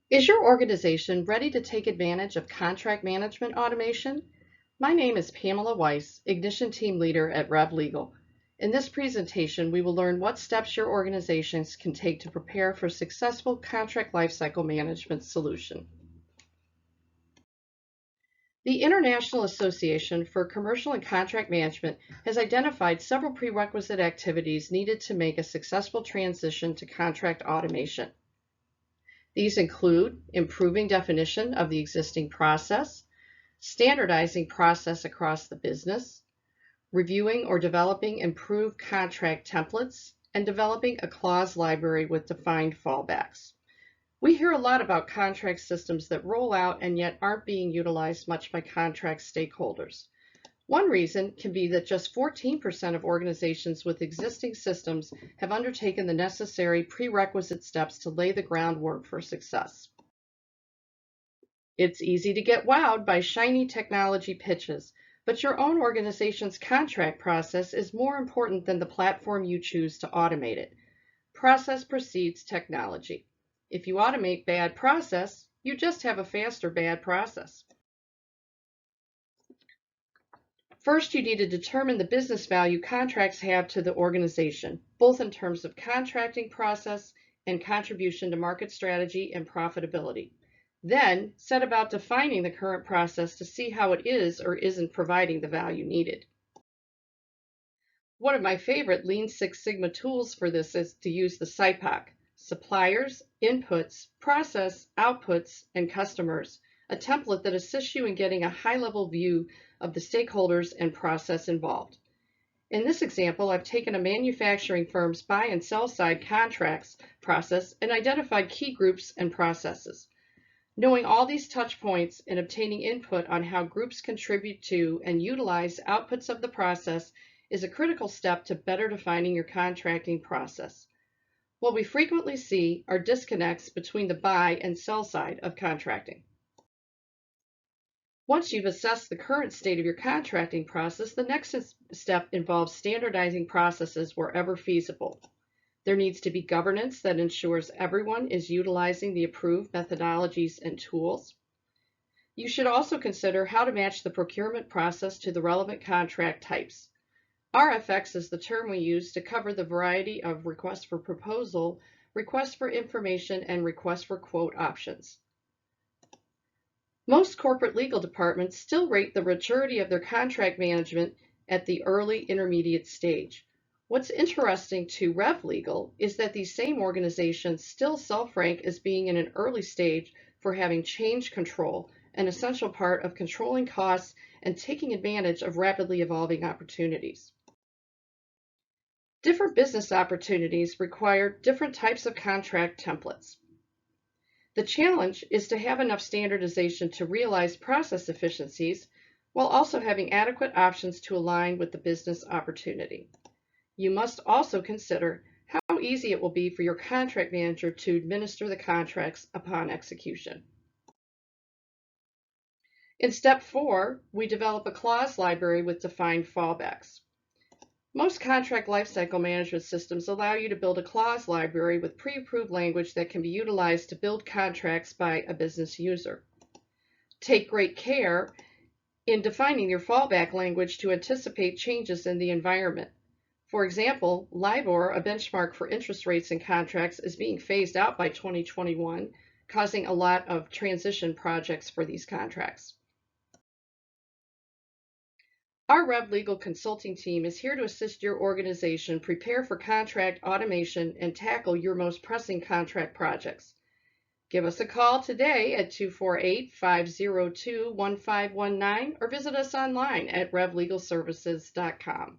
Is your organization ready to take advantage of contract management automation? My name is Pamela Weiss, Ignition Team Leader at Rev Legal. In this presentation, we will learn what steps your organizations can take to prepare for successful contract lifecycle management solution. The International Association for Commercial and Contract Management has identified several prerequisite activities needed to make a successful transition to contract automation. These include improving definition of the existing process, standardizing process across the business, reviewing or developing improved contract templates, and developing a clause library with defined fallbacks. We hear a lot about contract systems that roll out and yet aren't being utilized much by contract stakeholders. One reason can be that just 14% of organizations with existing systems have undertaken the necessary prerequisite steps to lay the groundwork for success. It's easy to get wowed by shiny technology pitches, but your own organization's contract process is more important than the platform you choose to automate it. Process precedes technology. If you automate bad process, you just have a faster bad process. First, you need to determine the business value contracts have to the organization, both in terms of contracting process and contribution to market strategy and profitability. Then, set about defining the current process to see how it is or isn't providing the value needed. One of my favorite Lean Six Sigma tools for this is to use the SIPOC, suppliers, inputs, process, outputs, and customers, a template that assists you in getting a high-level view of the stakeholders and process involved. In this example, I've taken a manufacturing firm's buy and sell side contracts process and identified key groups and processes. Knowing all these touch points and obtaining input on how groups contribute to and utilize outputs of the process is a critical step to better defining your contracting process. What we frequently see are disconnects between the buy and sell side of contracting. Once you've assessed the current state of your contracting process, the next step involves standardizing processes wherever feasible. There needs to be governance that ensures everyone is utilizing the approved methodologies and tools. You should also consider how to match the procurement process to the relevant contract types. RFX is the term we use to cover the variety of requests for proposal, requests for information, and requests for quote options. Most corporate legal departments still rate the maturity of their contract management at the early intermediate stage. What's interesting to Rev Legal is that these same organizations still self-rank as being in an early stage for having change control, an essential part of controlling costs and taking advantage of rapidly evolving opportunities. Different business opportunities require different types of contract templates. The challenge is to have enough standardization to realize process efficiencies while also having adequate options to align with the business opportunity. You must also consider how easy it will be for your contract manager to administer the contracts upon execution. In step 4, we develop a clause library with defined fallbacks. Most contract lifecycle management systems allow you to build a clause library with pre-approved language that can be utilized to build contracts by a business user. Take great care in defining your fallback language to anticipate changes in the environment. For example, LIBOR, a benchmark for interest rates in contracts, is being phased out by 2021, causing a lot of transition projects for these contracts. Our Rev Legal consulting team is here to assist your organization prepare for contract automation and tackle your most pressing contract projects. Give us a call today at 248-502-1519 or visit us online at revlegalservices.com.